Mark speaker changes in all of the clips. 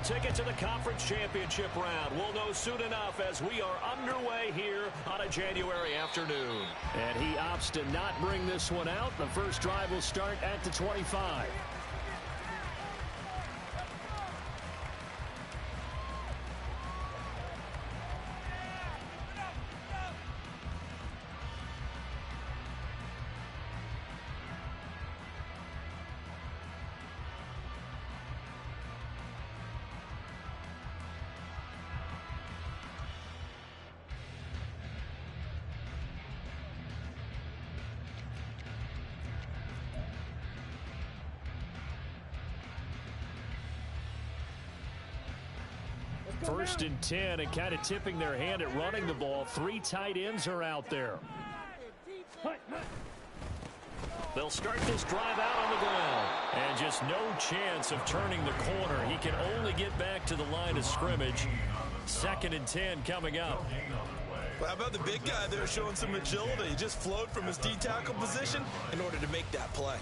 Speaker 1: final ticket to the conference championship round. We'll know soon enough as we are underway here on a January afternoon. And he opts to not bring this one out. The first drive will start at the 25. First and 10, and kind of tipping their hand at running the ball. 3 tight ends are out there. They'll start this drive out on the ground. And just no chance of turning the corner. He can only get back to the line of scrimmage. 2nd and 10 coming up.
Speaker 2: Well, how about the big guy there showing some agility? He just flowed from his D-tackle position in order to make that play.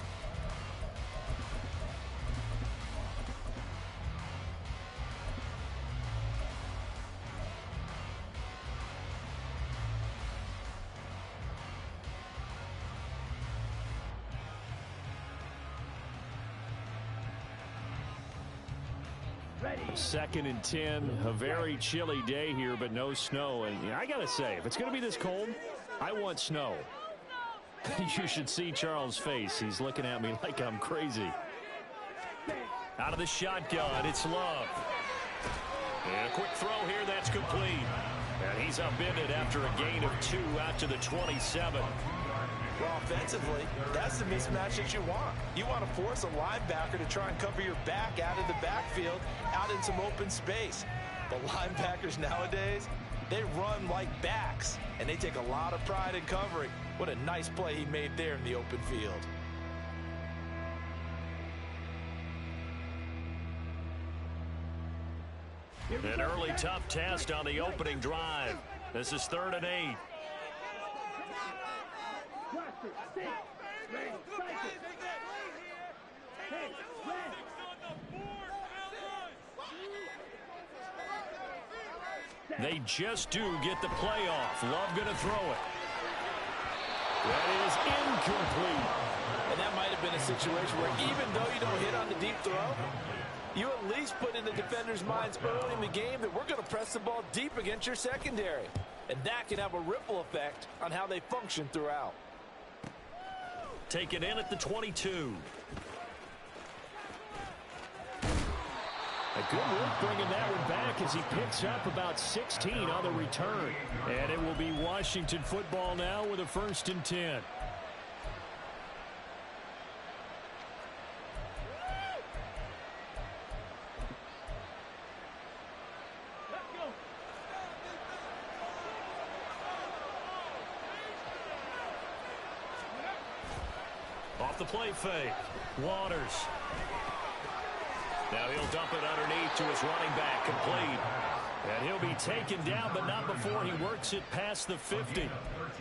Speaker 1: Second and 10, a very chilly day here, but no snow. And I got to say, if it's going to be this cold, I want snow. You should see Charles' face. He's looking at me like I'm crazy. Out of the shotgun, it's Love. And a quick throw here, that's complete. And he's upended after a gain of 2 out to the 27.
Speaker 2: Well, offensively, that's the mismatch that you want. You want to force a linebacker to try and cover your back out of the backfield, out in some open space. The linebackers nowadays, they run like backs, and they take a lot of pride in covering. What a nice play he made there in the open field.
Speaker 1: An early tough test on the opening drive. This is 3rd and 8. They just do get the play off. Love going to throw it. That is incomplete.
Speaker 2: And that might have been a situation where even though you don't hit on the deep throw, you at least put in the defender's minds early in the game that we're going to press the ball deep against your secondary. And that can have a ripple effect on how they function throughout.
Speaker 1: Taken in at the 22. A good work bringing that one back as he picks up about 16 on the return. And it will be Washington football now with a 1st and 10. Off the play fake. Waters. Now he'll dump it underneath to his running back, complete. And he'll be taken down, but not before he works it past the 50.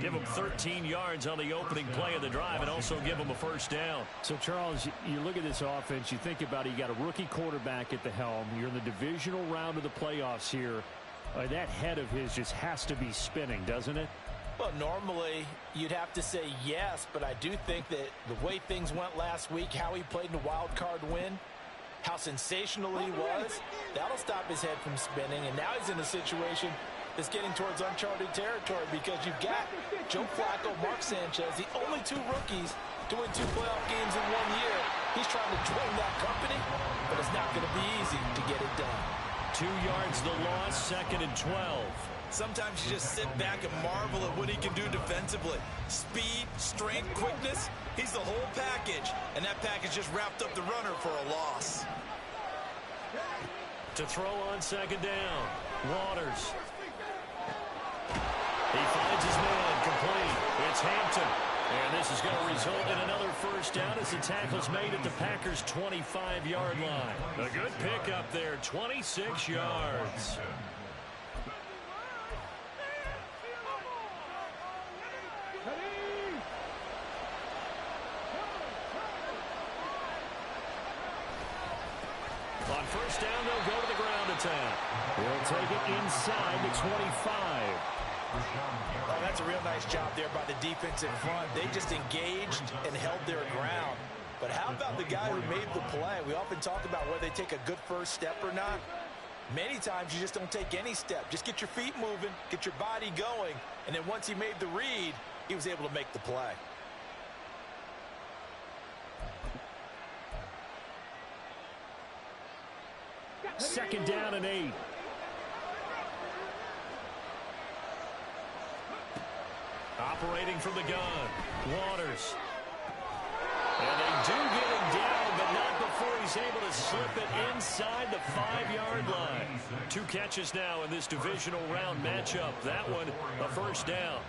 Speaker 1: Give him 13 yards on the opening play of the drive and also give him a 1st down. So, Charles, you look at this offense, you think about it, you got a rookie quarterback at the helm. You're in the divisional round of the playoffs here. That head of his just has to be spinning, doesn't it?
Speaker 2: Well, normally you'd have to say yes, but I do think that the way things went last week, how he played in the wild card win, how sensational he was, that'll stop his head from spinning. And now he's in a situation that's getting towards uncharted territory because you've got Joe Flacco, Mark Sanchez, the only 2 rookies to win 2 playoff games in 1 year. He's trying to join that company, but it's not going to be easy to get it done.
Speaker 1: 2 yards the loss, 2nd and 12.
Speaker 2: Sometimes you just sit back and marvel at what he can do defensively. Speed, strength, quickness, he's the whole package. And that package just wrapped up the runner for a loss.
Speaker 1: To throw on 2nd down, Waters. He finds his man, complete. It's Hampton. And this is going to result in another 1st down as the tackle's made at the Packers' 25-yard line. A good pickup there, 26 yards. On first down, they'll go to the ground attack. They'll take it inside the 25.
Speaker 2: Oh, that's a real nice job there by the defense in front. They just engaged and held their ground. But how about the guy who made the play? We often talk about whether they take a good first step or not. Many times you just don't take any step. Just get your feet moving, get your body going, and then once he made the read, he was able to make the play.
Speaker 1: Second down and 8. Operating from the gun, Waters. And they do get him down, but not before he's able to slip it inside the 5-yard line. 2 catches now in this divisional round matchup. That one, a first down.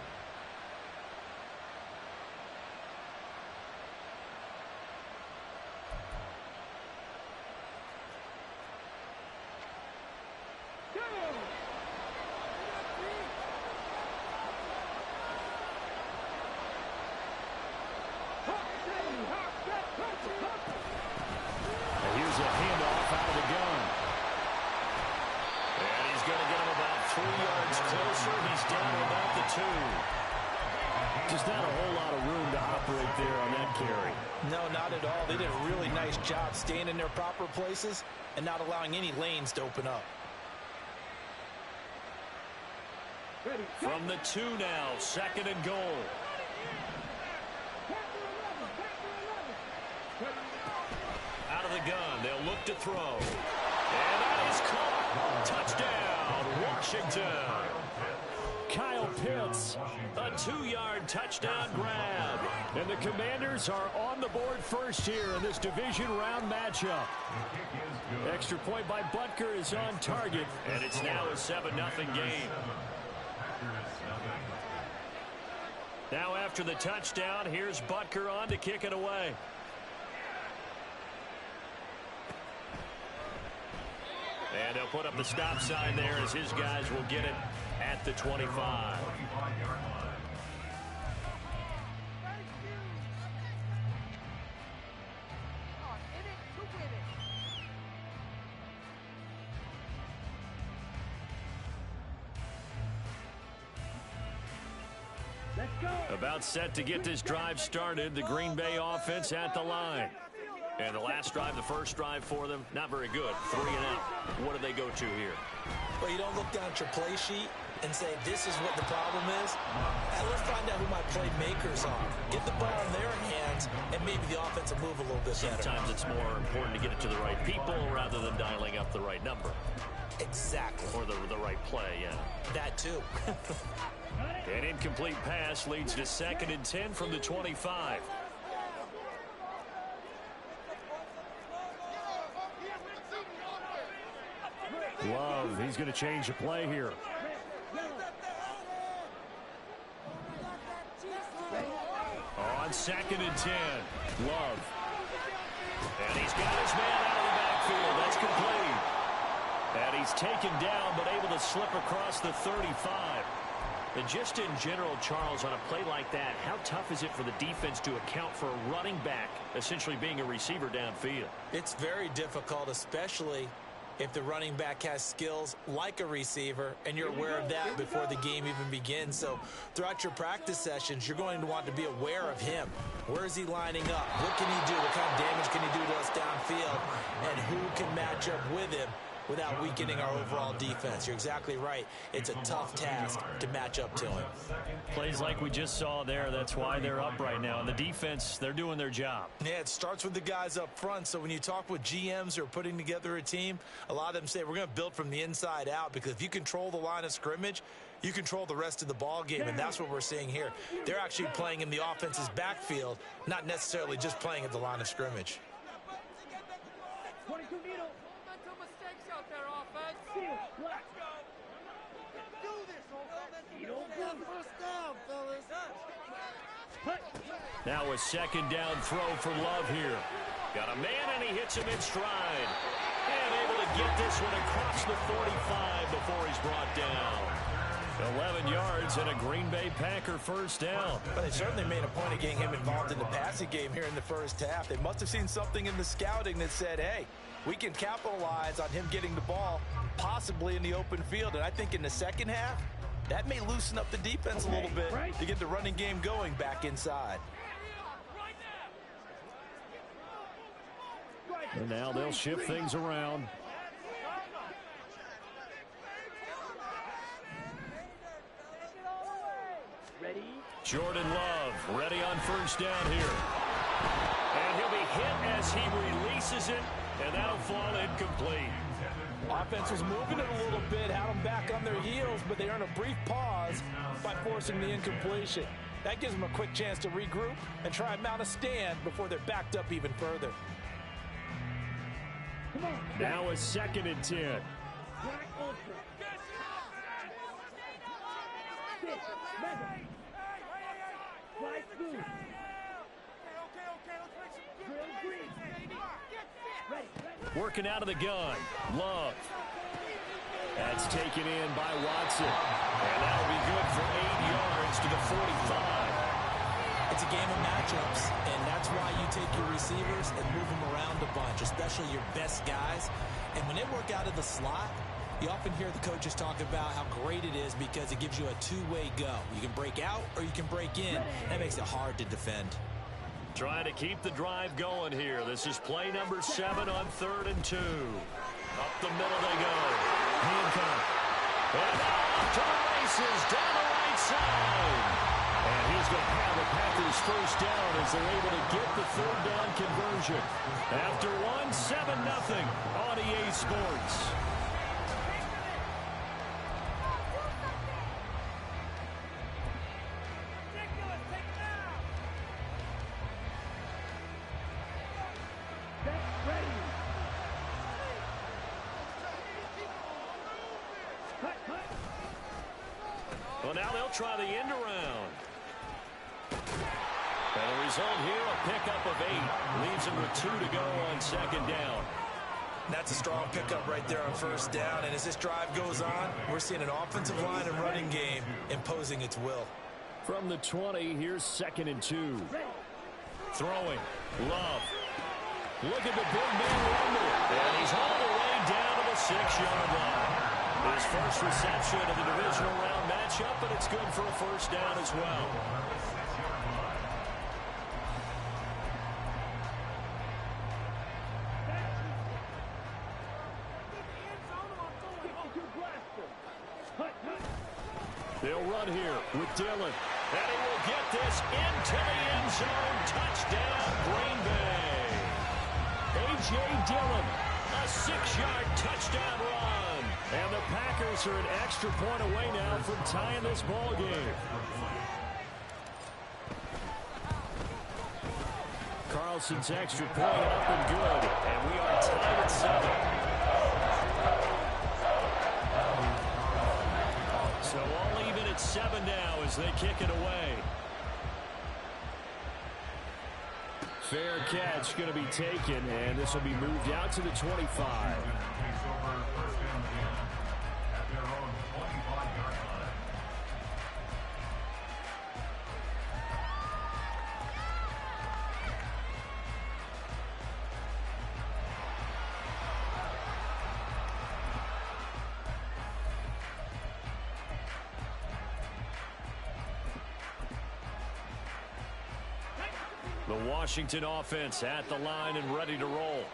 Speaker 1: Just not a whole lot of room to operate there on that carry.
Speaker 2: No, not at all. They did a really nice job staying in their proper places and not allowing any lanes to open up.
Speaker 1: From the 2 now, second and goal. Out of the gun, they'll look to throw. And that is caught. Touchdown, Washington. Kyle Pitts, a 2-yard touchdown grab. And the Commanders are on the board first here in this division round matchup. Extra point by Butker is on target, and it's now a 7-0 game. Now after the touchdown, here's Butker on to kick it away. And they'll put up the stop sign there as his guys will get it at the 25. About set to get this drive started. The Green Bay offense at the line. And the last drive, the first drive for them, not very good. 3 and out. What do they go to here?
Speaker 2: Well, you don't look down at your play sheet and say, this is what the problem is. And let's find out who my playmakers are. Get the ball in their hands, and maybe the offense will move a little bit better.
Speaker 1: Sometimes it's more important to get it to the right people rather than dialing up the right number.
Speaker 2: Exactly.
Speaker 1: Or the right play, yeah.
Speaker 2: That too.
Speaker 1: An incomplete pass leads to 2nd and 10 from the 25. Love, he's going to change the play here. On 2nd and 10, Love. And he's got his man out of the backfield. That's complete. And he's taken down, but able to slip across the 35. And just in general, Charles, on a play like that, how tough is it for the defense to account for a running back essentially being a receiver downfield?
Speaker 2: It's very difficult, especially if the running back has skills like a receiver, and you're aware of that before the game even begins. So throughout your practice sessions, you're going to want to be aware of him. Where is he lining up? What can he do? What kind of damage can he do to us downfield? And who can match up with him without weakening our overall defense? You're exactly right. It's a tough task to match up to him.
Speaker 1: Plays like we just saw there, that's why they're up right now. And the defense, they're doing their job.
Speaker 2: Yeah, it starts with the guys up front. So when you talk with GMs who are putting together a team, a lot of them say we're going to build from the inside out, because if you control the line of scrimmage, you control the rest of the ball game, and that's what we're seeing here. They're actually playing in the offense's backfield, not necessarily just playing at the line of scrimmage.
Speaker 1: Now a 2nd down throw for Love here. Got a man, and he hits him in stride. And able to get this one across the 45 before he's brought down. 11 yards and a Green Bay Packer first down.
Speaker 2: But they certainly made a point of getting him involved in the passing game here in the first half. They must have seen something in the scouting that said, hey, we can capitalize on him getting the ball possibly in the open field. And I think in the second half, that may loosen up the defense a little bit to get the running game going back inside.
Speaker 1: And now they'll shift things around. Jordan Love ready on first down here. And he'll be hit as he releases it, and that'll fall incomplete.
Speaker 2: Offense was moving it a little bit, had them back on their heels, but they earned a brief pause by forcing the incompletion. That gives them a quick chance to regroup and try and mount a stand before they're backed up even further.
Speaker 1: Now a 2nd and 10. Working out of the gun. Love. That's taken in by Watson. And that'll be good for 8 yards to the 45.
Speaker 2: It's a game of matchups, and that's why you take your receivers and move them around a bunch, especially your best guys. And when they work out of the slot, you often hear the coaches talk about how great it is because it gives you a two-way go. You can break out or you can break in. That makes it hard to defend.
Speaker 1: Trying to keep the drive going here. This is play number 7 on 3rd and 2. Up the middle they go. Hancock. And now off to the races down the right side. And he's going to have the Packers first down as they're able to get the 3rd down conversion. After 7-0 on EA Sports. Well, now they'll try the end around. And the result here, a pickup of 8. Leaves them with 2 to go on 2nd down.
Speaker 2: That's a strong pickup right there on 1st down. And as this drive goes on, we're seeing an offensive line and running game imposing its will.
Speaker 1: From the 20, here's 2nd and 2. Throwing. Love. Look at the big man rumble. And he's all the way down to the 6-yard line. His first reception of the divisional round matchup, but it's good for a first down as well. They'll run here with Dillon. And he will get this into the end zone. Touchdown, Green Bay. A.J. Dillon, a 6-yard touchdown run. And the Packers are an extra point away now from tying this ball game. Carlson's extra point up and good. And we are tied at 7. So all even at 7 now as they kick it away. Fair catch going to be taken, and this will be moved out to the 25. The Washington offense at the line and ready to roll.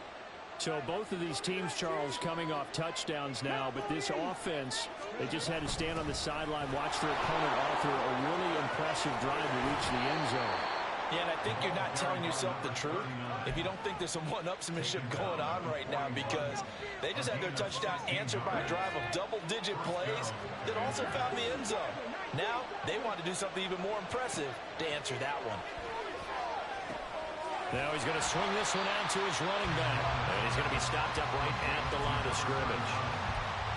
Speaker 1: So both of these teams, Charles, coming off touchdowns now, but this offense, they just had to stand on the sideline, watch their opponent author a really impressive drive to reach the end zone.
Speaker 2: Yeah, and I think you're not telling yourself the truth if you don't think there's some one-upsmanship going on right now, because they just had their touchdown answered by a drive of double-digit plays that also found the end zone. Now they want to do something even more impressive to answer that one.
Speaker 1: Now he's going to swing this one out to his running back. And he's going to be stopped up right at the line of scrimmage.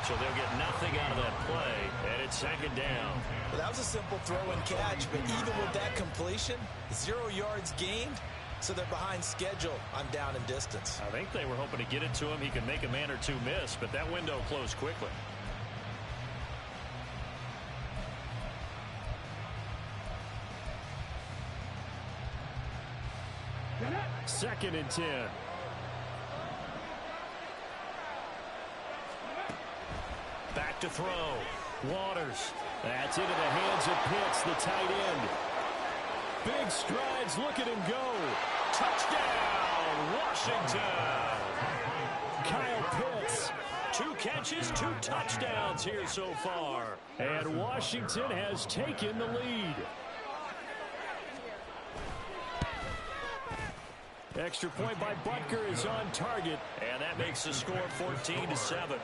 Speaker 1: So they'll get nothing out of that play. And it's 2nd down.
Speaker 2: Well, that was a simple throw and catch, but even with that completion, 0 yards gained. So they're behind schedule on down and distance.
Speaker 1: I think they were hoping to get it to him. He could make a man or two miss, but that window closed quickly. 2nd and 10. Back to throw. Waters. That's into the hands of Pitts, the tight end. Big strides. Look at him go. Touchdown, Washington. Kyle Pitts. 2 catches, 2 touchdowns here so far. And Washington has taken the lead. Extra point by Butker is on target. And that makes the score 14-7.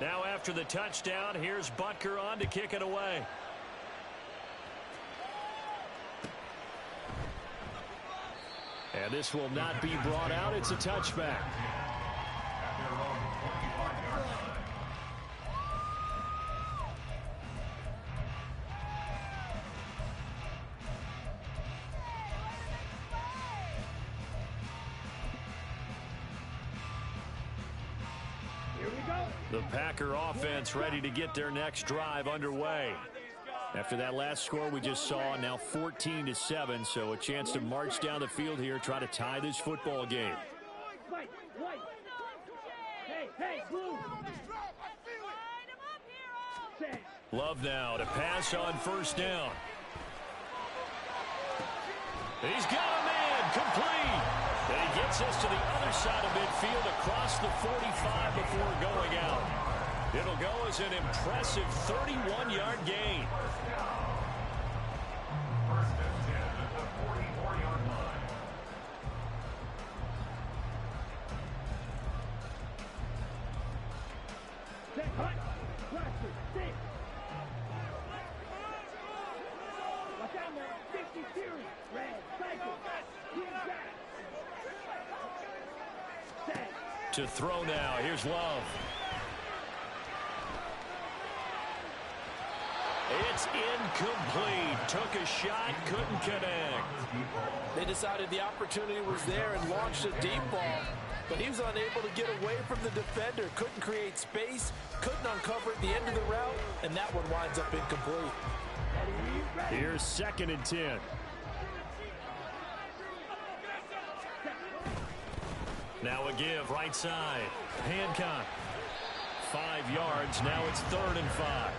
Speaker 1: Now after the touchdown, here's Butker on to kick it away. And this will not be brought out. It's a touchback. The Packer offense ready to get their next drive underway. After that last score we just saw, now 14-7, so a chance to march down the field here, try to tie this football game. Love now to pass on 1st down. He's got a man, complete. And he gets us to the other side of midfield across the 45 before going out. It'll go as an impressive 31-yard gain. To throw now. Here's Love. It's incomplete. Took a shot, couldn't connect.
Speaker 2: They decided the opportunity was there and launched a deep ball, but he was unable to get away from the defender. Couldn't create space, couldn't uncover at the end of the route, and that one winds up incomplete.
Speaker 1: Here's 2nd and 10. Now a give, right side. Hancock. 5 yards. Now it's 3rd and 5.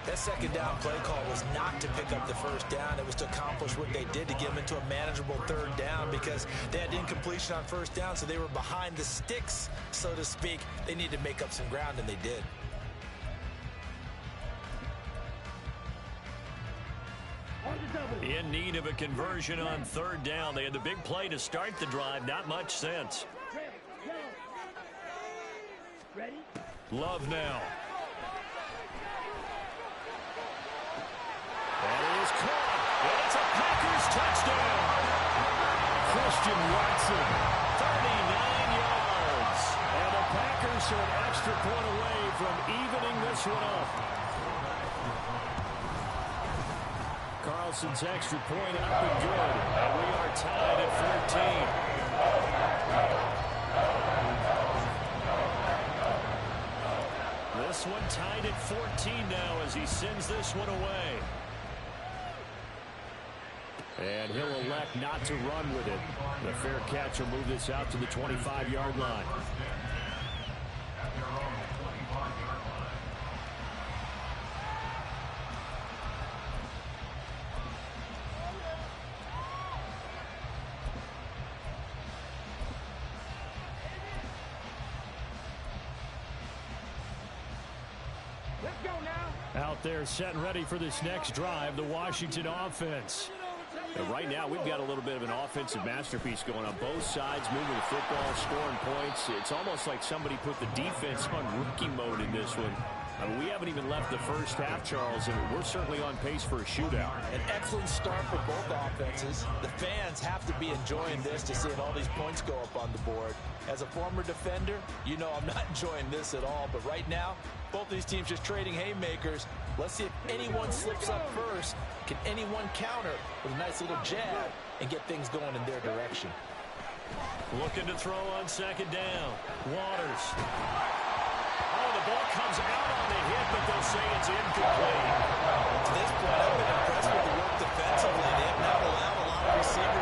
Speaker 2: That 2nd down play call was not to pick up the 1st down. It was to accomplish what they did to get them into a manageable 3rd down because they had incompletion on 1st down, so they were behind the sticks, so to speak. They needed to make up some ground, and they did.
Speaker 1: In need of a conversion on 3rd down. They had the big play to start the drive. Not much sense. Love now. And it is caught. And it's a Packers touchdown. Christian Watson, 39 yards. And the Packers are an extra point away from evening this one up. Carlson's extra point up and good. And we are tied at 14. This one tied at 14 now as he sends this one away. And he'll elect not to run with it. The fair catch will move this out to the 25-yard line. Out there set and ready for this next drive, the Washington offense. And right now, we've got a little bit of an offensive masterpiece going on both sides, moving the football, scoring points. It's almost like somebody put the defense on rookie mode in this one. I mean, we haven't even left the first half, Charles, and we're certainly on pace for a shootout.
Speaker 2: An excellent start for both offenses. The fans have to be enjoying this to see all these points go up on the board. As a former defender, you know I'm not enjoying this at all. But right now, both these teams just trading haymakers. Let's see if anyone slips up first. Can anyone counter with a nice little jab and get things going in their direction?
Speaker 1: Looking to throw on 2nd down. Waters. Oh, the ball comes out on the hit, but they'll say it's incomplete.
Speaker 2: To this point, I've been impressed with the work defensively. They have not allowed a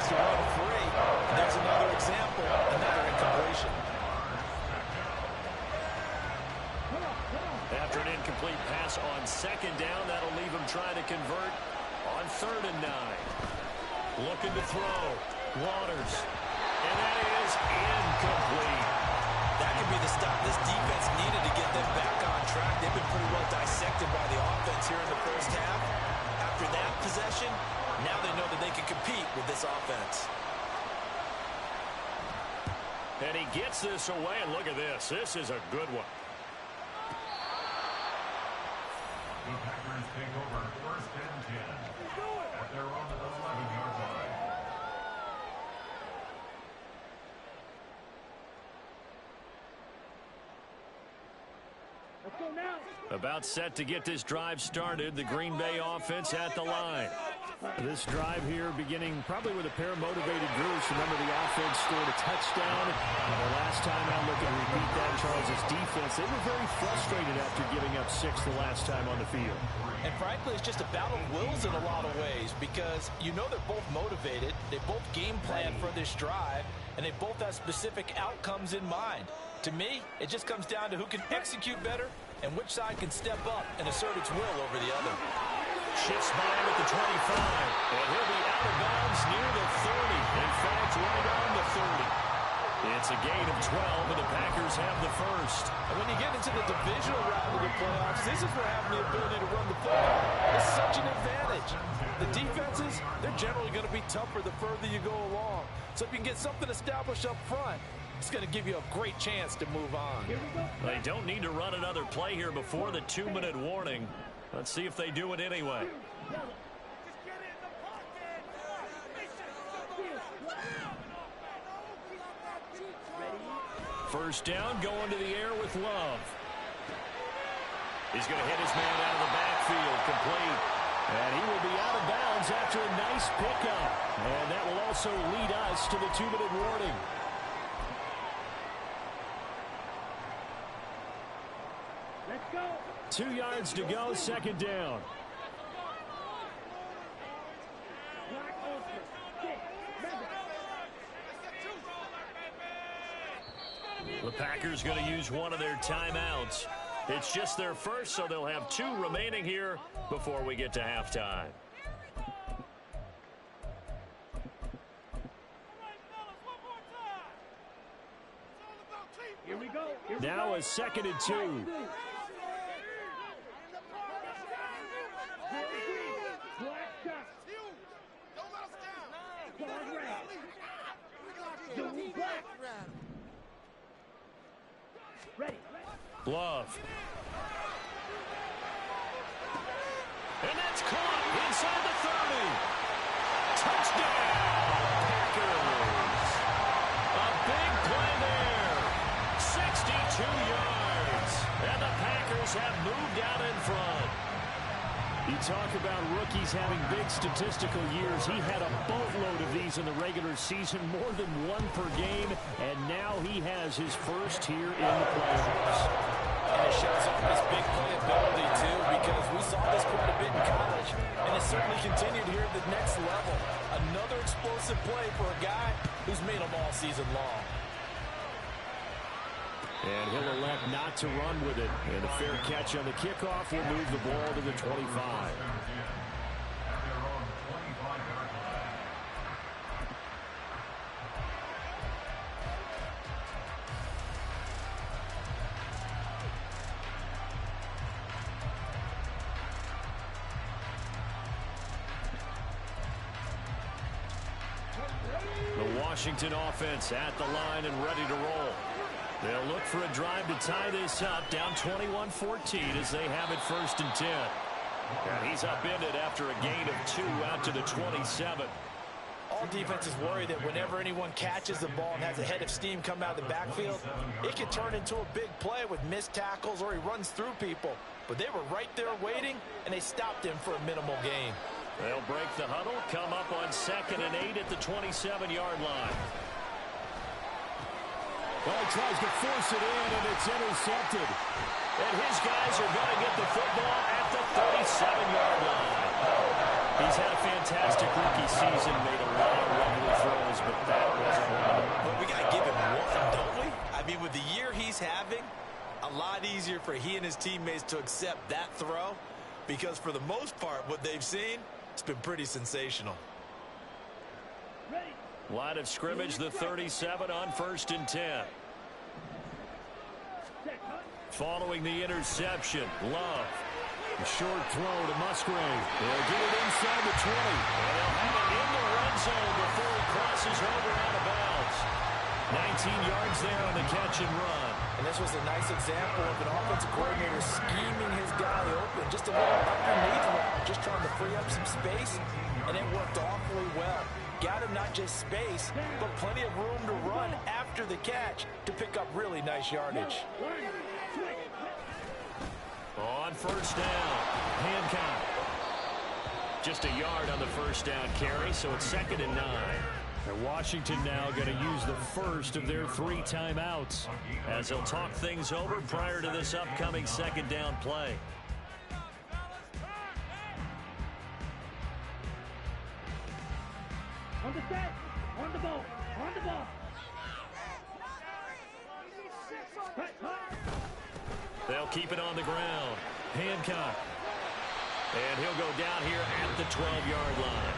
Speaker 2: wants to run free. And there's another example, another incompletion.
Speaker 1: After an incomplete pass on second down, that'll leave him trying to convert on 3rd and 9. Looking to throw. Waters. And that is incomplete.
Speaker 2: That could be the stop this defense needed to get them back on track. They've been pretty well dissected by the offense here in the first half. After that possession, now they know that they can compete with this offense.
Speaker 1: And he gets this away, and look at this. This is a good one.
Speaker 3: The Packers take over 1st and 10 at their own 11-yard line.
Speaker 4: Let's go now.
Speaker 1: About set to get this drive started. The Green Bay offense at the line. This drive here beginning probably with a pair of motivated groups. Remember, the offense scored a touchdown. The last time out, looking to repeat that, Charles' defense, they were very frustrated after giving up 6 the last time on the field.
Speaker 2: And frankly, it's just a battle of wills in a lot of ways because you know they're both motivated. They both game plan for this drive, and they both have specific outcomes in mind. To me, it just comes down to who can execute better and which side can step up and assert its will over the other.
Speaker 1: Shifts by him at the 25, and he'll be out of bounds near the 30. In fact, right on the 30. It's a gain of 12, and the Packers have the first.
Speaker 2: And when you get into the divisional round of the playoffs, this is where having the ability to run the football is such an advantage. The defenses, they're generally going to be tougher the further you go along. So if you can get something established up front, it's going to give you a great chance to move on.
Speaker 1: They don't need to run another play here before the 2-minute warning. Let's see if they do it anyway. First down, going to the air with Love. He's going to hit his man out of the backfield, complete. And he will be out of bounds after a nice pickup. And that will also lead us to the 2-minute warning.
Speaker 4: Let's go.
Speaker 1: 2 yards to go, 2nd down.
Speaker 4: Black open. 6, 7.
Speaker 1: The Packers going to use one of their timeouts. It's just their first, so they'll have 2 remaining here before we get to halftime.
Speaker 4: Here we go.
Speaker 1: Now a 2nd and 2.
Speaker 4: Black dust. Guard red. Zoom black. Ready.
Speaker 1: Love. And that's caught inside the 30. Touchdown, Packers. A big play there. 62 yards. And the Packers have moved out in front. You talk about rookies having big statistical years. He had a boatload of these in the regular season, more than 1 per game, and now he has his first here in the playoffs.
Speaker 2: And it shows off his big playability, too, because we saw this quite a bit in college, and it certainly continued here at the next level. Another explosive play for a guy who's made them all season long.
Speaker 1: And he'll elect not to run with it. And a fair catch on the kickoff will move the ball to the 25. The Washington offense at the line and ready to roll. They'll look for a drive to tie this up, down 21-14 as they have it 1st and 10. And he's upended after a gain of 2 out to the 27.
Speaker 2: All defenses worry that whenever anyone catches the ball and has a head of steam come out of the backfield, it can turn into a big play with missed tackles or he runs through people. But they were right there waiting, and they stopped him for a minimal gain.
Speaker 1: They'll break the huddle, come up on 2nd and 8 at the 27-yard line. Well, he tries to force it in, and it's intercepted. And his guys are going to get the football at the 37-yard line. He's had a fantastic rookie season, made a lot of lovely throws, but that wasn't one of them.
Speaker 2: But we got to give him one, don't we? I mean, with the year he's having, a lot easier for he and his teammates to accept that throw, because for the most part, what they've seen, it's been pretty sensational.
Speaker 1: Line of scrimmage, the 37 on 1st and 10. Following the interception, Love. A short throw to Musgrave. They'll get it inside the 20. And they'll have it in the red zone before he crosses over out of bounds. 19 yards there on the catch and run.
Speaker 2: And this was a nice example of an offensive coordinator scheming his guy open. Just a little underneath route, just trying to free up some space, and it worked awfully well. Got him not just space, but plenty of room to run after the catch to pick up really nice yardage.
Speaker 1: On 1st down, Hancock. Just a yard on the 1st down carry, so it's 2nd and 9. And Washington now going to use the first of their 3 timeouts as they'll talk things over prior to this upcoming 2nd down play.
Speaker 4: On the set, on the ball, on the ball.
Speaker 1: They'll keep it on the ground. Hancock. And he'll go down here at the 12-yard line.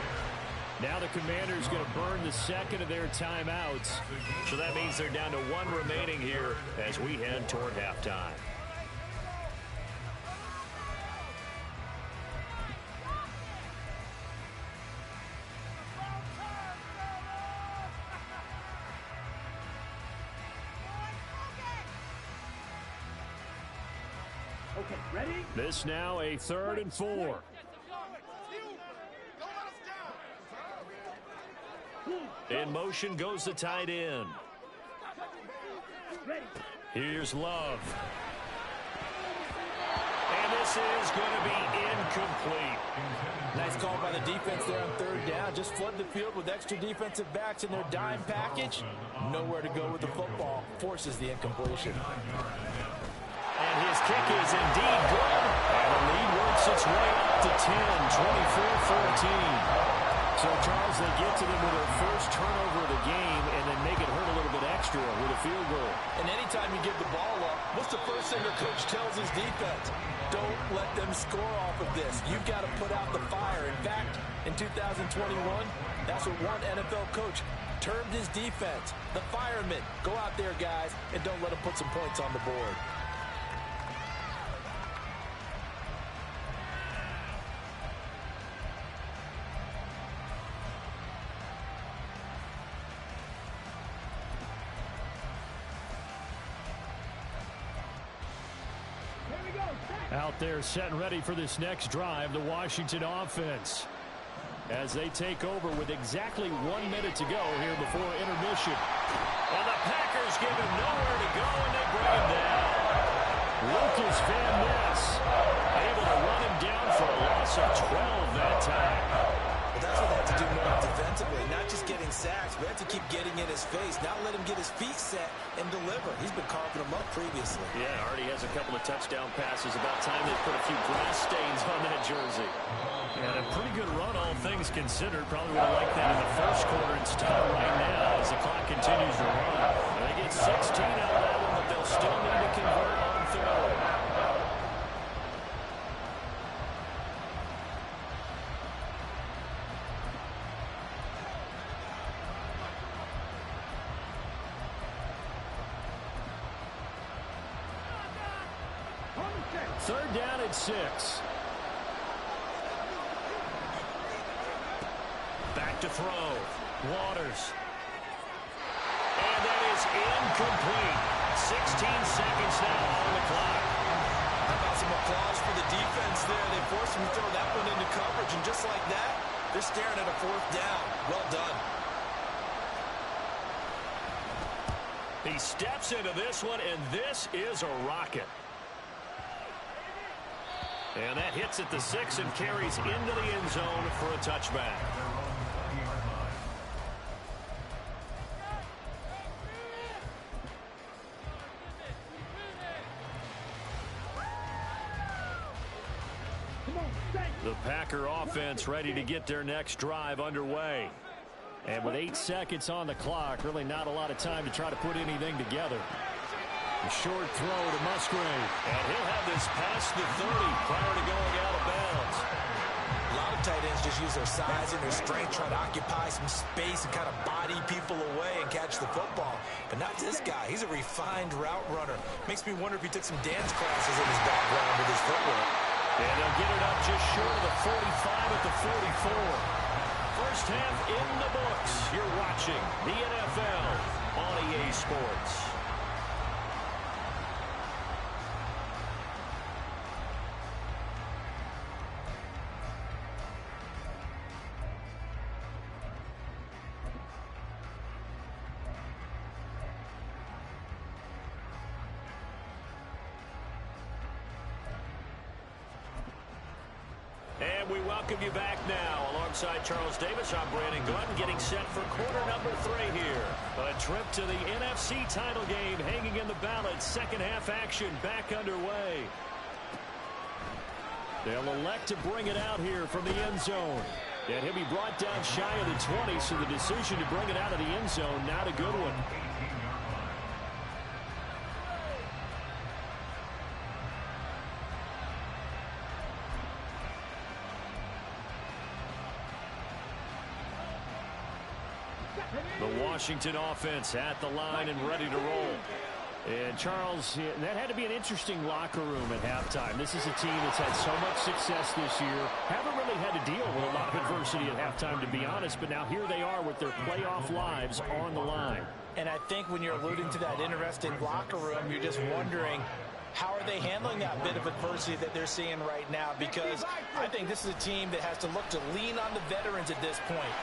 Speaker 1: Now the Commanders going to burn the 2nd of their timeouts. So that means they're down to 1 remaining here as we head toward halftime.
Speaker 4: Okay, ready?
Speaker 1: This now a 3rd and 4. In motion goes the tight end.
Speaker 4: Ready.
Speaker 1: Here's Love. And this is going to be incomplete.
Speaker 2: Nice call by the defense there on 3rd down. Just flood the field with extra defensive backs in their dime package. Nowhere to go with the football. Forces the incompletion.
Speaker 1: And his kick is indeed good. And the lead works its way up to 10, 24-14. So, Charles, they get to them with their first turnover of the game and then make it hurt a little bit extra with a field goal.
Speaker 2: And anytime you give the ball up, what's the first thing the coach tells his defense? Don't let them score off of this. You've got to put out the fire. In fact, in 2021, that's what one NFL coach termed his defense. The firemen. Go out there, guys, and don't let them put some points on the board.
Speaker 1: Out there set and ready for this next drive, the Washington offense, as they take over with exactly 1 minute to go here before intermission. And the Packers give him nowhere to go, and they bring him down. Lucas Van Ness able to run him down for a loss of 12 that time.
Speaker 2: Well, that's what they have to do more defensively, not just getting sacks. We have to keep getting in his face, not let him get his feet set and deliver. He's been carving them up previously.
Speaker 1: Yeah, already has a couple of touchdown passes. About time they put a few grass stains on that jersey. And a pretty good run, all things considered. Probably would have liked that in the first quarter. It's tied right now as the clock continues to run. And they get 16 out of that one, but they'll still need to convert on 3rd. Third down at 6. Back to throw. Waters. And that is incomplete. 16 seconds now on the clock.
Speaker 2: How about some applause for the defense there? They forced him to throw that one into coverage, and just like that, they're staring at a 4th down. Well done.
Speaker 1: He steps into this one, and this is a rocket. And that hits at the 6 and carries into the end zone for a touchback. The Packer offense ready to get their next drive underway. And with 8 seconds on the clock, really not a lot of time to try to put anything together. A short throw to Musgrave.
Speaker 2: And he'll have this past the 30 prior to going out of bounds. A lot of tight ends just use their size and their strength, try to occupy some space and kind of body people away and catch the football. But not this guy. He's a refined route runner. Makes me wonder if he took some dance classes in his background with his footwork.
Speaker 1: And they'll get it up just short of the 45 at the 44. First half in the books. You're watching the NFL on EA Sports. And we welcome you back now. Alongside Charles Davis, I'm Brandon Glenn, getting set for quarter number 3 here. A trip to the NFC title game hanging in the balance. Second half action back underway. They'll elect to bring it out here from the end zone. And he'll be brought down shy of the 20, so the decision to bring it out of the end zone, not a good one. The Washington offense at the line and ready to roll. And Charles, that had to be an interesting locker room at halftime. This is a team that's had so much success this year. Haven't really had to deal with a lot of adversity at halftime, to be honest. But now here they are with their playoff lives on the line.
Speaker 2: And I think when you're alluding to that interesting locker room, you're just wondering, how are they handling that bit of adversity that they're seeing right now? Because I think this is a team that has to look to lean on the veterans at this point.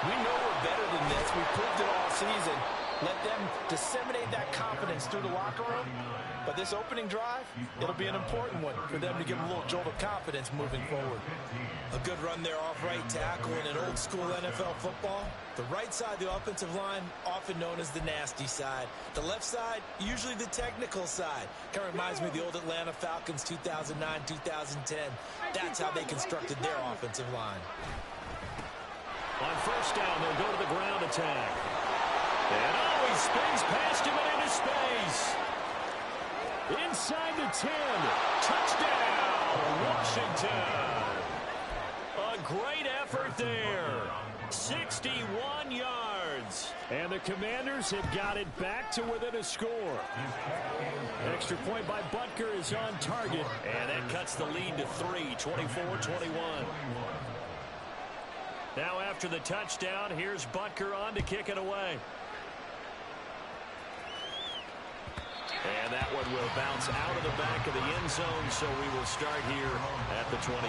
Speaker 2: We know we're better than this. We've proved it all season. Let them disseminate that confidence through the locker room. But this opening drive, it'll be an important one for them to give them a little jolt of confidence moving forward. A good run there off right tackle in an old school NFL football. The right side of the offensive line, often known as the nasty side. The left side, usually the technical side. Kind of reminds me of the old Atlanta Falcons 2009-2010. That's how they constructed their offensive line.
Speaker 1: On first down, they'll go to the ground attack. And he spins past him and into space. Inside the 10. Touchdown, Washington. A great effort there. 61 yards. And the Commanders have got it back to within a score. Extra point by Butker is on target. And that cuts the lead to 3, 24-21. Now after the touchdown, here's Butker on to kick it away. And that one will bounce out of the back of the end zone, so we will start here at the 25.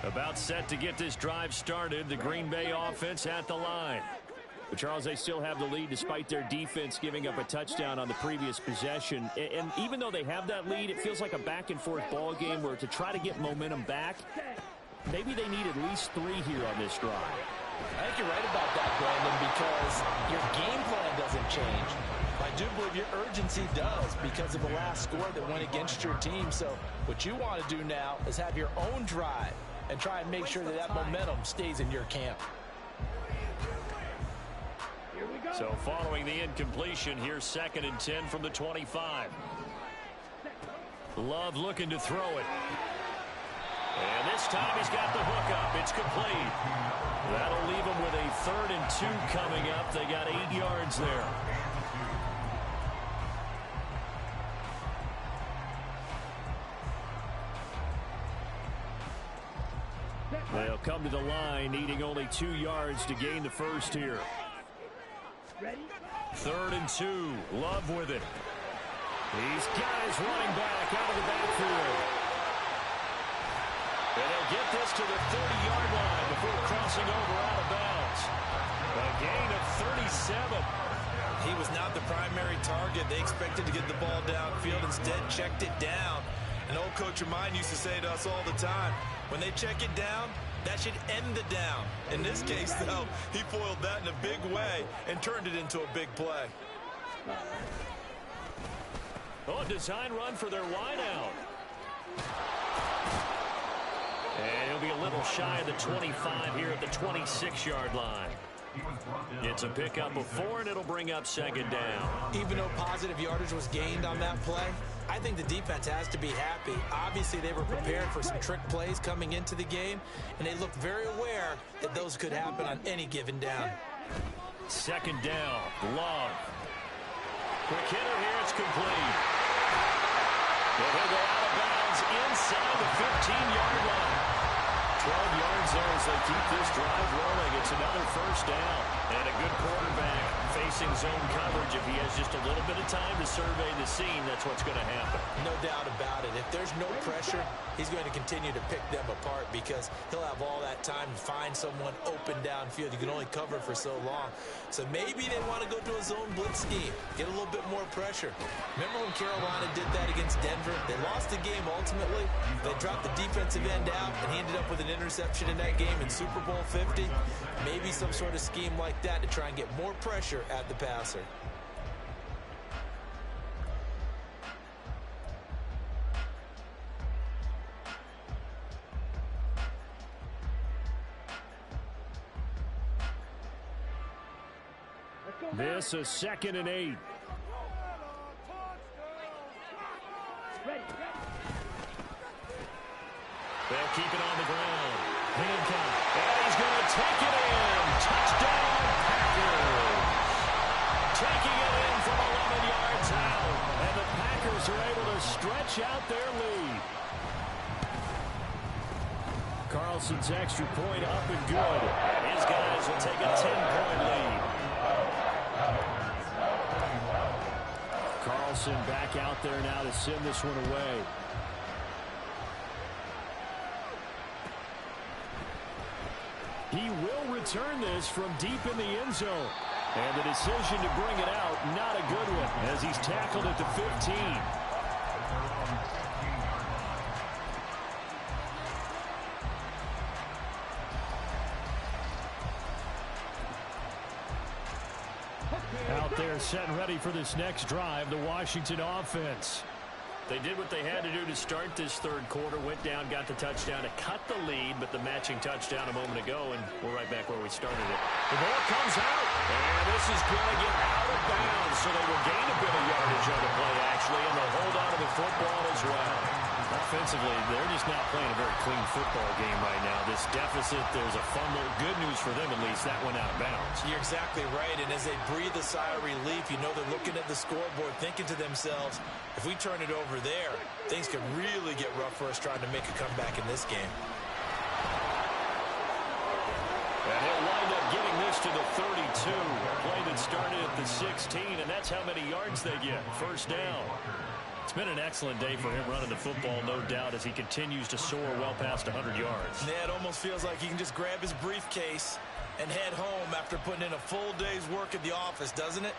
Speaker 1: About set to get this drive started. The Green Bay offense at the line. But Charles, they still have the lead despite their defense giving up a touchdown on the previous possession. And even though they have that lead, it feels like a back-and-forth ball game where to try to get momentum back, maybe they need at least 3 here on this drive.
Speaker 2: I think you're right about that, Brandon, because your game plan doesn't change. I do believe your urgency does because of the last score that went against your team. So what you want to do now is have your own drive and try and make sure that that momentum stays in your camp.
Speaker 1: So following the incompletion, here's 2nd and 10 from the 25. Love looking to throw it. And this time he's got the hook up. It's complete. That'll leave him with a 3rd and 2 coming up. They got 8 yards there. They'll come to the line, needing only 2 yards to gain the first here. 3rd and 2. Love with it. These guys running back out of the backfield. And they'll get this to the 30-yard line before crossing over out of bounds. A gain of 37.
Speaker 2: He was not the primary target. They expected to get the ball downfield. Instead, checked it down. An old coach of mine used to say to us all the time, when they check it down, that should end the down. In this case, though, he foiled that in a big way and turned it into a big play.
Speaker 1: Oh, a design run for their wideout. And he'll be a little shy of the 25 here at the 26-yard line. It's a pickup of 4, and it'll bring up second down.
Speaker 2: Even though positive yardage was gained on that play, I think the defense has to be happy. Obviously, they were prepared for some trick plays coming into the game, and they looked very aware that those could happen on any given down.
Speaker 1: Second down, Love. Quick hitter here, it's complete. They'll go out of bounds inside the 15-yard line. 12 yards there as they keep this drive rolling. It's another first down. And a good quarterback facing zone coverage. If he has just a little bit of time to survey the scene, that's what's going to happen.
Speaker 2: No doubt about it. If there's no pressure, he's going to continue to pick them apart because he'll have all that time to find someone open downfield. You can only cover for so long. So maybe they want to go to a zone blitz scheme, get a little bit more pressure. Remember when Carolina did that against Denver? They lost the game ultimately. They dropped the defensive end out, and he ended up with an interception in that game in Super Bowl 50. Maybe some sort of scheme like that to try and get more pressure at the passer.
Speaker 1: This is 2nd and 8.
Speaker 4: Ready.
Speaker 1: They'll keep it on the ground. Hancock. And he's going to take it in. Touchdown, Packers. Taking it in from 11 yards out. And the Packers are able to stretch out their lead. Carlson's extra point up and good. His guys will take a 10-point lead. Carlson back out there now to send this one away. He will return this from deep in the end zone. And the decision to bring it out, not a good one, as he's tackled at the 15. Out there set and ready for this next drive, the Washington offense. They did what they had to do to start this third quarter, went down, got the touchdown to cut the lead, but the matching touchdown a moment ago, and we're right back where we started it. The ball comes out, and this is going to get out of bounds, so they will gain a bit of yardage on the play, actually, and they'll hold on to the football as well. Offensively, they're just not playing a very clean football game right now. This deficit, there's a fumble. Good news for them, at least. That went out of bounds.
Speaker 2: You're exactly right, and as they breathe a sigh of relief, you know they're looking at the scoreboard, thinking to themselves, if we turn it over there, things could really get rough for us trying to make a comeback in this game.
Speaker 1: And he'll wind up getting this to the 32. A play that started at the 16, and that's how many yards they get. First down. It's been an excellent day for him running the football, no doubt, as he continues to soar well past 100 yards.
Speaker 2: Yeah, it almost feels like he can just grab his briefcase and head home after putting in a full day's work at the office, doesn't it?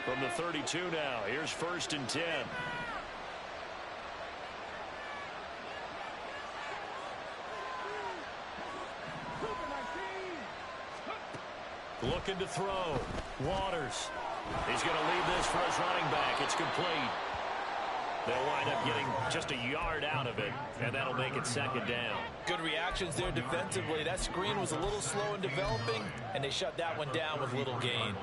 Speaker 1: From the 32 now, here's 1st and 10. Looking to throw. Waters. He's going to leave this for his running back. It's complete. They'll wind up getting just a yard out of it, and that'll make it second down.
Speaker 2: Good reactions there defensively. That screen was a little slow in developing, and they shut that one down with little gain.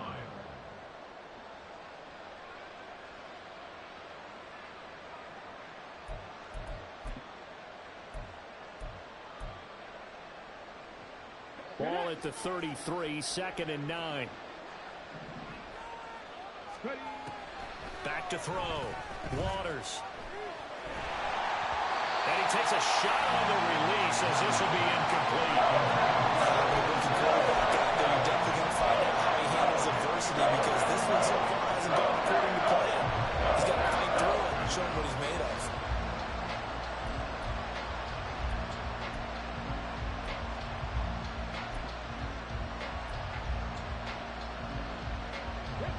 Speaker 1: Ball at the 33, 2nd and 9. Back to throw. Waters. And he takes a shot on the release as this will be incomplete.
Speaker 2: You're definitely going to find out how he handles adversity because this one so far hasn't gone according to plan. He's got to fight through it and show him what he's made of.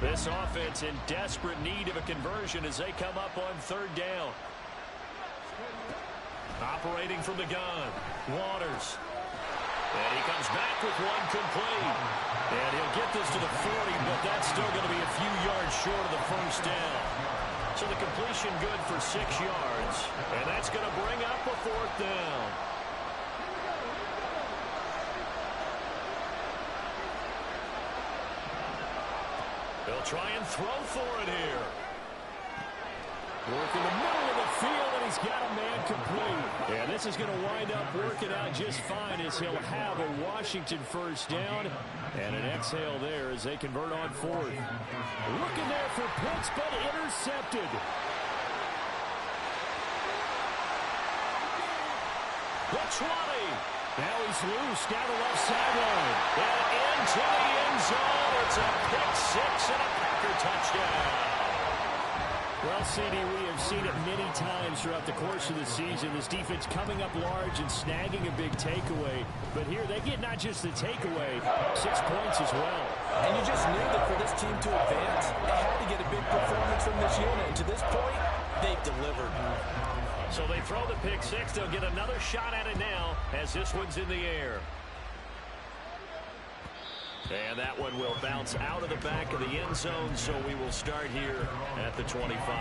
Speaker 1: This offense in desperate need of a conversion as they come up on 3rd down. Operating from the gun, Waters. And he comes back with one complete. And he'll get this to the 40, but that's still going to be a few yards short of the first down. So the completion good for 6 yards. And that's going to bring up a 4th down. They'll try and throw for it here. Work in the middle of the field, and he's got a man complete. And this is going to wind up working out just fine as he'll have a Washington first down. And an exhale there as they convert on 4th. Looking there for Pitts, but intercepted. The 20. Now he's loose down the left sideline. And into the end zone. It's a pick 6 and a Packer touchdown. Well, CD, we have seen it many times throughout the course of the season. This defense coming up large and snagging a big takeaway. But here they get not just the takeaway, 6 points as well.
Speaker 2: And you just knew that for this team to advance, they had to get a big performance from this unit. And to this point, they've delivered.
Speaker 1: So they throw the pick 6. They'll get another shot at it now as this one's in the air. And that one will bounce out of the back of the end zone, so we will start here at the 25.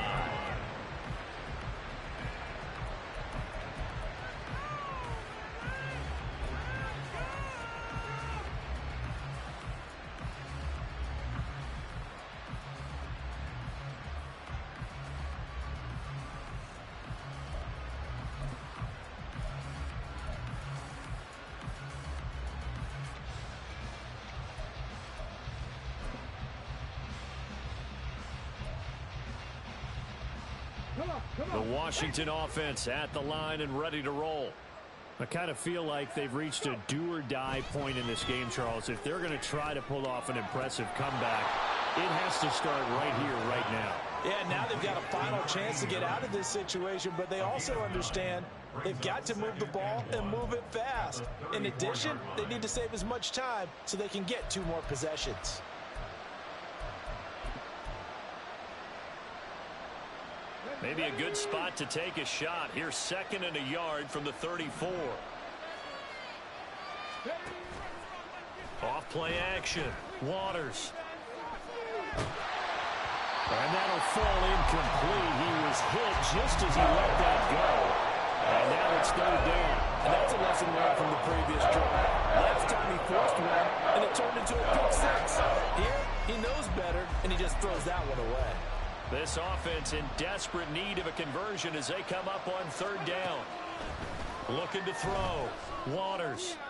Speaker 1: The Washington offense at the line and ready to roll. I kind of feel like they've reached a do-or-die point in this game, Charles. If they're going to try to pull off an impressive comeback, it has to start right here, right now.
Speaker 2: Yeah, now they've got a final chance to get out of this situation, but they also understand they've got to move the ball and move it fast. In addition, they need to save as much time so they can get 2 more possessions.
Speaker 1: Maybe a good spot to take a shot. Here's 2nd and a yard from the 34. Off play action. Waters. And that'll fall incomplete. He was hit just as he let that go. And now it's 3rd down.
Speaker 2: And that's a lesson learned from the previous drive. Last time he forced one, and it turned into a pick 6. Here, he knows better, and he just throws that one away.
Speaker 1: This offense in desperate need of a conversion as they come up on 3rd down. Looking to throw. Waters.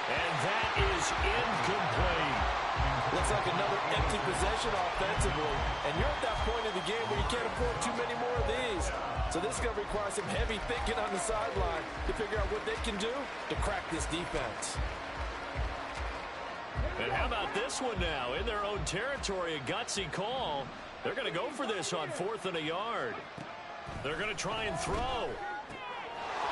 Speaker 1: And that is incomplete.
Speaker 2: Looks like another empty possession offensively. And you're at that point in the game where you can't afford too many more of these. So this is going to require some heavy thinking on the sideline to figure out what they can do to crack this defense.
Speaker 1: And how about this one now? In their own territory, a gutsy call. They're going to go for this on 4th and a yard. They're going to try and throw.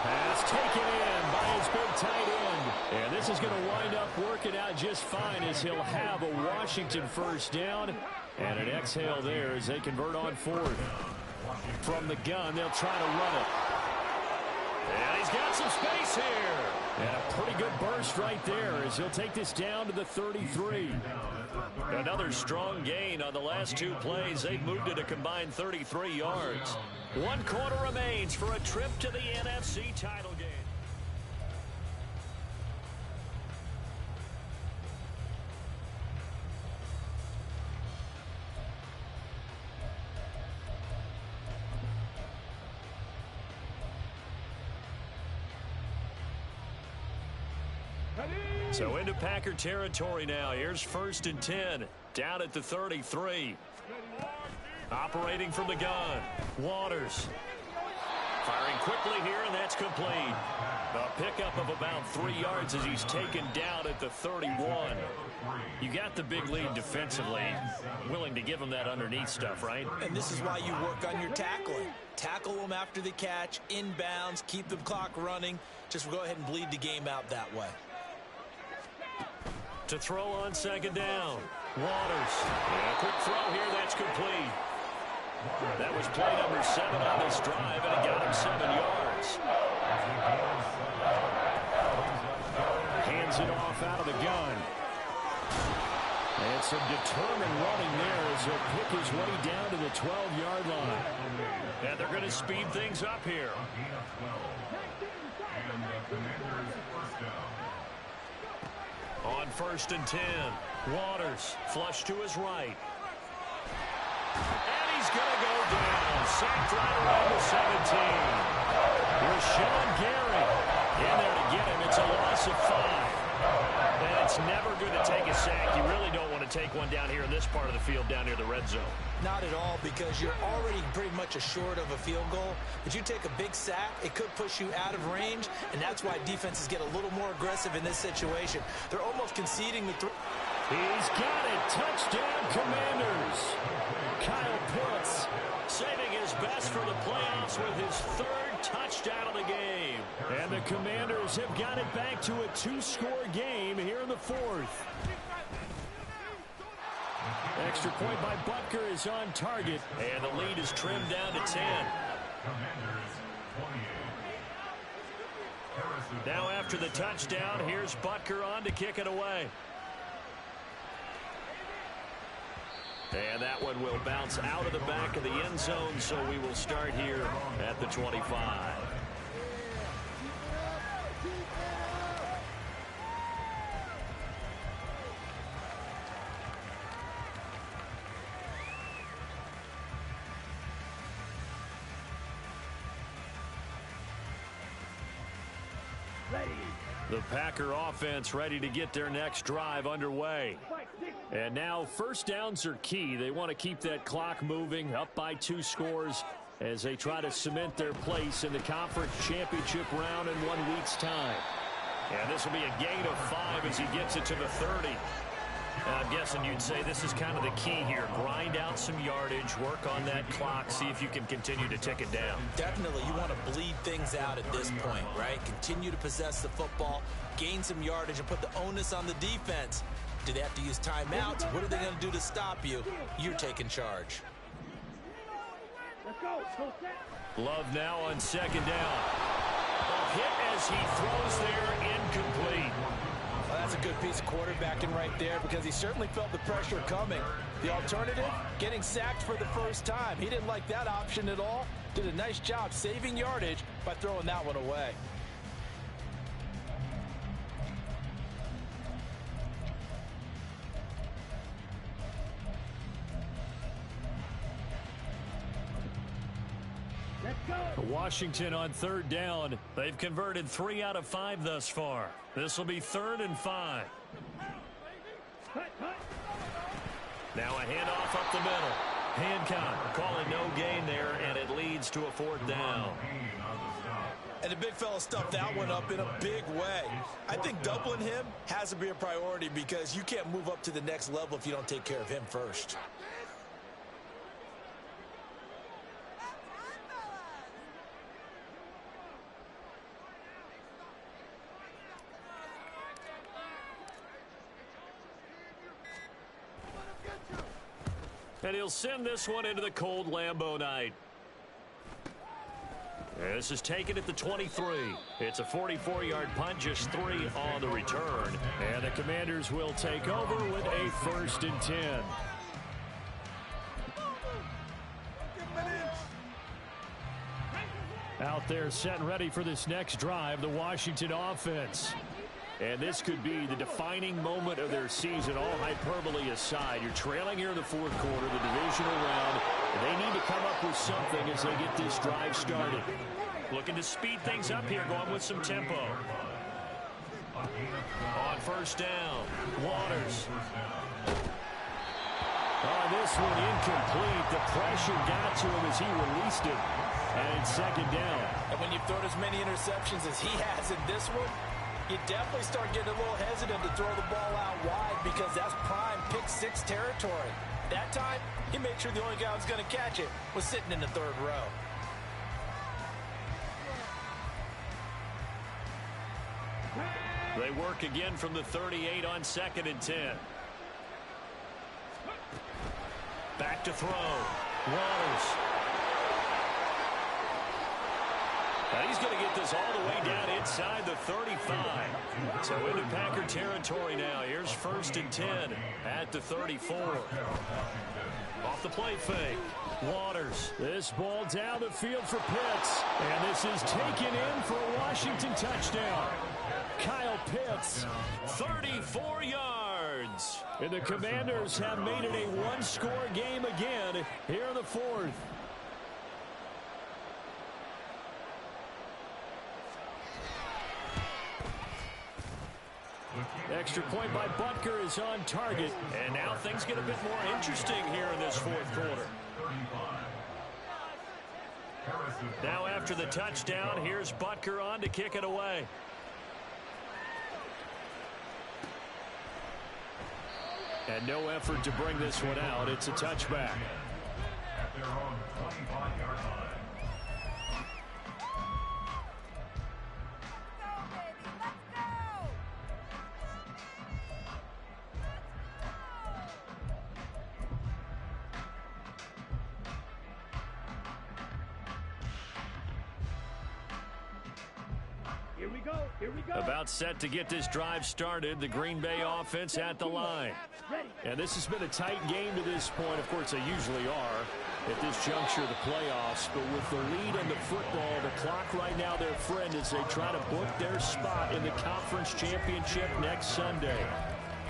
Speaker 1: Pass taken in by his big tight end. And this is going to wind up working out just fine as he'll have a Washington first down. And an exhale there as they convert on 4th. From the gun, they'll try to run it. And he's got some space here. And a pretty good burst right there as he'll take this down to the 33. Another strong gain on the last 2 plays. They've moved it a combined 33 yards. 1 quarter remains for a trip to the NFC title game. So into Packer territory now. Here's 1st and 10. Down at the 33. Operating from the gun. Waters. Firing quickly here, and that's complete. A pickup of about 3 yards as he's taken down at the 31. You got the big lead defensively. Willing to give him that underneath stuff, right?
Speaker 2: And this is why you work on your tackling. Tackle them after the catch, inbounds, keep the clock running. Just go ahead and bleed the game out that way.
Speaker 1: To throw on 2nd down. Waters. And a quick throw here, that's complete. That was play number 7 on this drive, and it got him 7 yards. Hands it off out of the gun. And some determined running there as he'll pick his way down to the 12-yard line. And they're going to speed things up here. On 1st and 10, Waters flush to his right. And he's going to go down. Sacked right around the 17. Rashawn Gary in there to get him. It's a loss of 5. And it's never good to take a sack. You really don't want to take one down here in this part of the field down near the red zone.
Speaker 2: Not at all, because you're already pretty much assured of a field goal. But you take a big sack, it could push you out of range, and that's why defenses get a little more aggressive in this situation. They're almost conceding the throw.
Speaker 1: He's got it. Touchdown, Commanders. Kyle Pitts saving his best for the playoffs with his 3rd touchdown of the game. And the Commanders have got it back to a 2-score game here in the 4th. Extra point by Butker is on target. And the lead is trimmed down to 10. Now after the touchdown, here's Butker on to kick it away. And that one will bounce out of the back of the end zone, so we will start here at the 25. The Packer offense ready to get their next drive underway. And now 1st downs are key. They want to keep that clock moving, up by 2 scores as they try to cement their place in the conference championship round in 1 week's time. And this will be a gain of 5 as he gets it to the 30. I'm guessing you'd say this is kind of the key here. Grind out some yardage, work on that clock, see if you can continue to tick it down.
Speaker 2: Definitely, you want to bleed things out at this point, right? Continue to possess the football, gain some yardage, and put the onus on the defense. Do they have to use timeouts? What are they going to do to stop you? You're taking charge.
Speaker 4: Let's go. Full set.
Speaker 1: Love now on 2nd down. A hit as he throws there, incomplete.
Speaker 2: Well, that's a good piece of quarterbacking right there, because he certainly felt the pressure coming. The alternative, getting sacked for the first time. He didn't like that option at all. Did a nice job saving yardage by throwing that one away.
Speaker 1: Washington on 3rd down. They've converted 3 out of 5 thus far. This will be 3rd and 5. Now a handoff up the middle. Hancock calling no gain there, and it leads to a 4th down.
Speaker 2: And the big fella stuffed that one up in a big way. I think doubling him has to be a priority, because you can't move up to the next level if you don't take care of him first.
Speaker 1: And he'll send this one into the cold Lambeau night. This is taken at the 23. It's a 44-yard punt, just 3 on the return. And the Commanders will take over with a 1st and 10. Out there set and ready for this next drive, the Washington offense. And this could be the defining moment of their season, all hyperbole aside. You're trailing here in the 4th quarter, the divisional round. They need to come up with something as they get this drive started. Looking to speed things up here, going with some tempo. On 1st down, Waters. Oh, this one incomplete. The pressure got to him as he released it. And it's 2nd down.
Speaker 2: And when you've thrown as many interceptions as he has in this one, you definitely start getting a little hesitant to throw the ball out wide, because that's prime pick-6 territory. That time, he made sure the only guy who was going to catch it was sitting in the 3rd row.
Speaker 1: They work again from the 38 on 2nd and 10. Back to throw. Waters. Now he's going to get this all the way down inside the 35. So into Packer territory now. Here's 1st and 10 at the 34. Off the play fake. Waters. This ball down the field for Pitts. And this is taken in for a Washington touchdown. Kyle Pitts, 34 yards. And the Commanders have made it a one-score game again here in the 4th. Extra point by Butker is on target. And now things get a bit more interesting here in this 4th quarter. Now after the touchdown, here's Butker on to kick it away. And no effort to bring this one out. It's a touchback.
Speaker 3: At their own 25-yard line.
Speaker 1: About set to get this drive started. The Green Bay offense at the line. And this has been a tight game to this point. Of course, they usually are at this juncture of the playoffs. But with the lead in the football, the clock right now, their friend, as they try to book their spot in the conference championship next Sunday.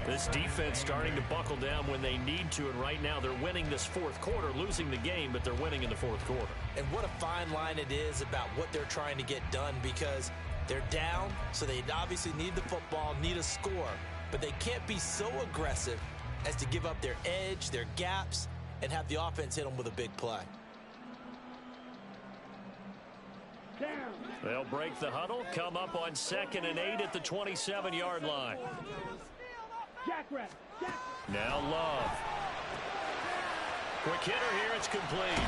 Speaker 1: This defense starting to buckle down when they need to. And right now, they're winning this 4th quarter, losing the game, but they're winning in the 4th quarter.
Speaker 2: And what a fine line it is about what they're trying to get done, because they're down, so they obviously need the football, need a score. But they can't be so aggressive as to give up their edge, their gaps, and have the offense hit them with a big play.
Speaker 1: They'll break the huddle, come up on 2nd and 8 at the 27-yard line. Now Love. Quick hitter here, it's complete.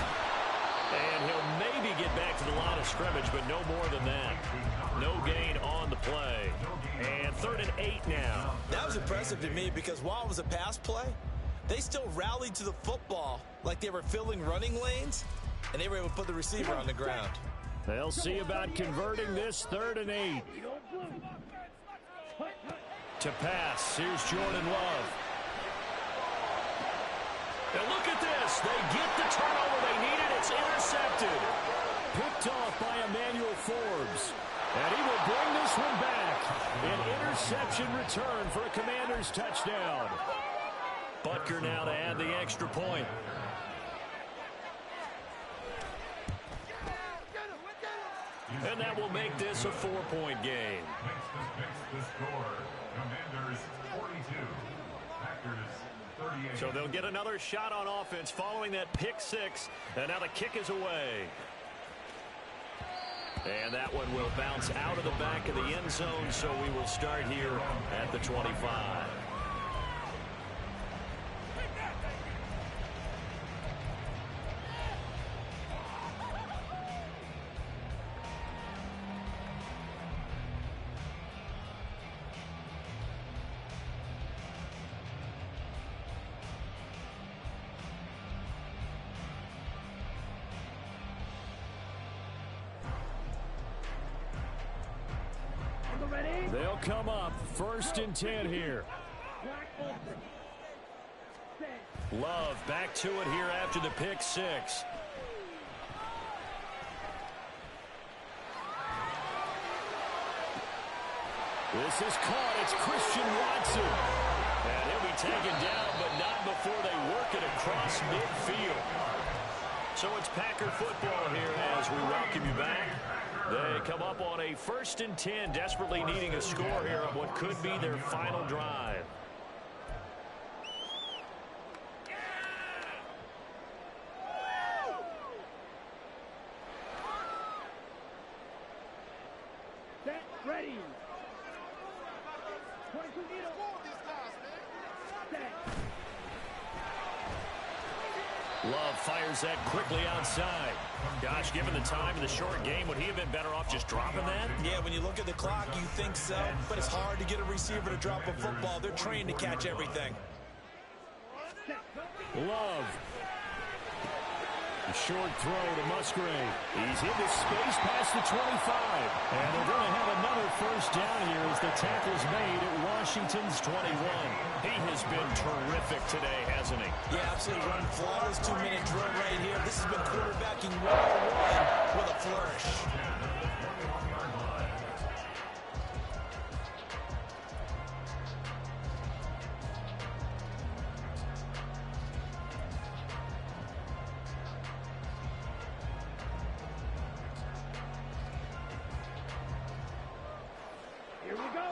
Speaker 1: And he'll maybe get back to the line of scrimmage, but no more than that. No gain on the play. And 3rd and 8 now.
Speaker 2: That was impressive to me because while it was a pass play, they still rallied to the football like they were filling running lanes, and they were able to put the receiver on the ground.
Speaker 1: They'll see about converting this 3rd and 8. To pass, here's Jordan Love. And look at this. They get the turnover they needed. It's intercepted. Picked off by Emmanuel Forbes. And he will bring this one back. An interception return for a Commanders touchdown. Butker now to add the extra point. And that will make this a 4-point game.
Speaker 3: The score. Commanders 42. Packers 38.
Speaker 1: So they'll get another shot on offense following that pick 6. And now the kick is away. And that one will bounce out of the back of the end zone, so we will start here at the 25. They'll come up 1st and 10 here. Love back to it here after the pick 6. This is caught. It's Christian Watson. And he'll be taken down, but not before they work it across midfield. So it's Packer football here as we welcome you back. They come up on a 1st and 10, desperately needing a score here on what could be their final drive.
Speaker 4: Set, ready.
Speaker 1: Love fires that quickly outside. Gosh, given the time and the short game, would he have been better off just dropping that?
Speaker 2: Yeah, when you look at the clock, you think so, but it's hard to get a receiver to drop a football. They're trained to catch everything.
Speaker 1: Love. A short throw to Musgrave. He's into space past the 25. And they're going to have another first down here as the tackle's made at Washington's 21. He has been terrific today, hasn't he?
Speaker 2: Yeah, absolutely. Run flawless 2-minute drill right here. This has been quarterbacking 101 with a flourish.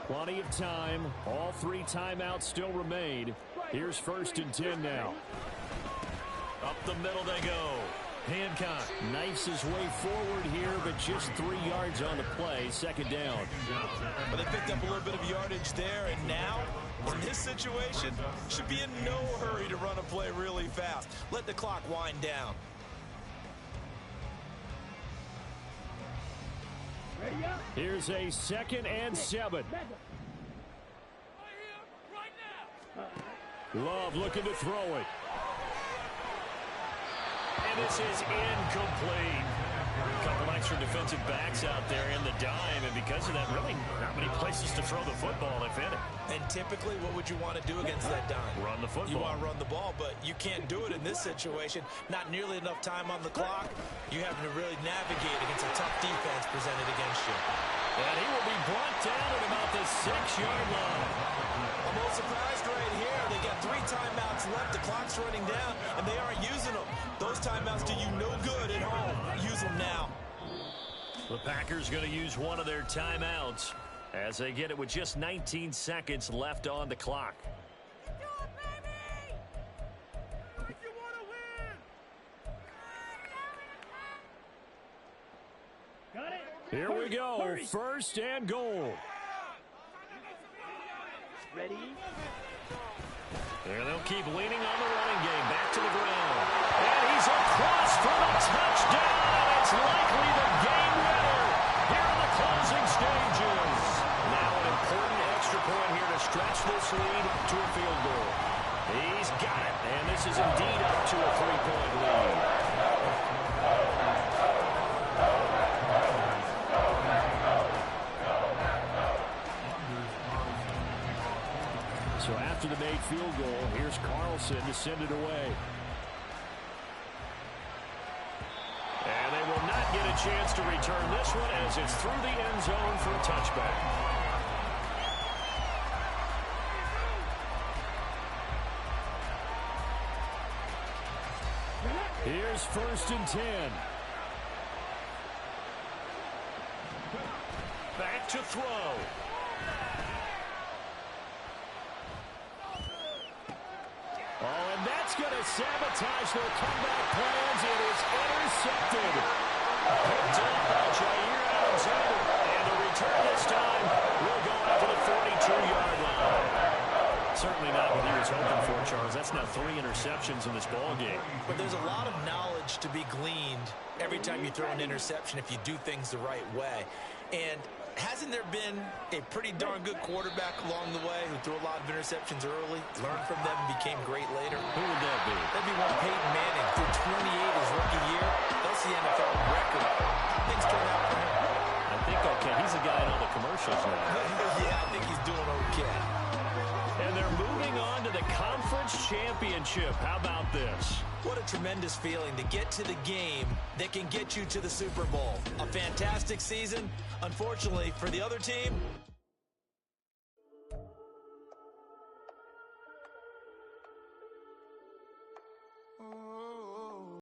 Speaker 1: Plenty of time. All 3 timeouts still remain. Here's 1st and 10 now. Up the middle they go. Hancock knifes his way forward here, but just 3 yards on the play. 2nd down.
Speaker 2: Well, they picked up a little bit of yardage there, and now, in this situation, should be in no hurry to run a play really fast. Let the clock wind down.
Speaker 1: Here's a 2nd and 7. Love looking to throw it. And this is incomplete. A couple extra defensive backs out there in the dime, and because of that, really not many places to throw the football, if any.
Speaker 2: And typically, what would you want to do against that dime?
Speaker 1: Run the football.
Speaker 2: You want to run the ball, but you can't do it in this situation. Not nearly enough time on the clock. You have to really navigate against a tough defense presented against you.
Speaker 1: And he will be brought down at about the 6-yard line.
Speaker 2: I'm a little surprised right here. They got 3 timeouts left. The clock's running down, and they aren't using them. Those timeouts do you no good at home. Use them now.
Speaker 1: The Packers going to use one of their timeouts as they get it with just 19 seconds left on the clock. Here we go. 1st and goal.
Speaker 4: Ready?
Speaker 1: And they'll keep leaning on the running game. Back to the ground. And he's across for the touchdown. It's likely the game winner here in the closing stages. Now an important extra point here to stretch this lead to a field goal. He's got it. And this is indeed up to a 3-point lead. So after the made field goal, here's Carlson to send it away. And they will not get a chance to return this one as it's through the end zone for a touchback. Here's 1st and 10. Back to throw. Oh, and that's going to sabotage their comeback plans. It is intercepted. Picked up by Jair Alexander. And the return this time will go out to the 42-yard line. Certainly not what he was hoping for, Charles. That's now 3 interceptions in this ball game.
Speaker 2: But there's a lot of knowledge to be gleaned every time you throw an interception if you do things the right way. And hasn't there been a pretty darn good quarterback along the way who threw a lot of interceptions early, learned from them, and became great later?
Speaker 1: Who would that be?
Speaker 2: That'd be one Peyton Manning. Threw 28 his rookie year. That's the NFL record. Things turned out for him.
Speaker 1: I think okay. He's a guy in all the commercials now.
Speaker 2: Yeah, I think he's doing okay.
Speaker 1: And they're moving on to the conference championship. How about this?
Speaker 2: What a tremendous feeling to get to the game that can get you to the Super Bowl. A fantastic season. Unfortunately, for the other team,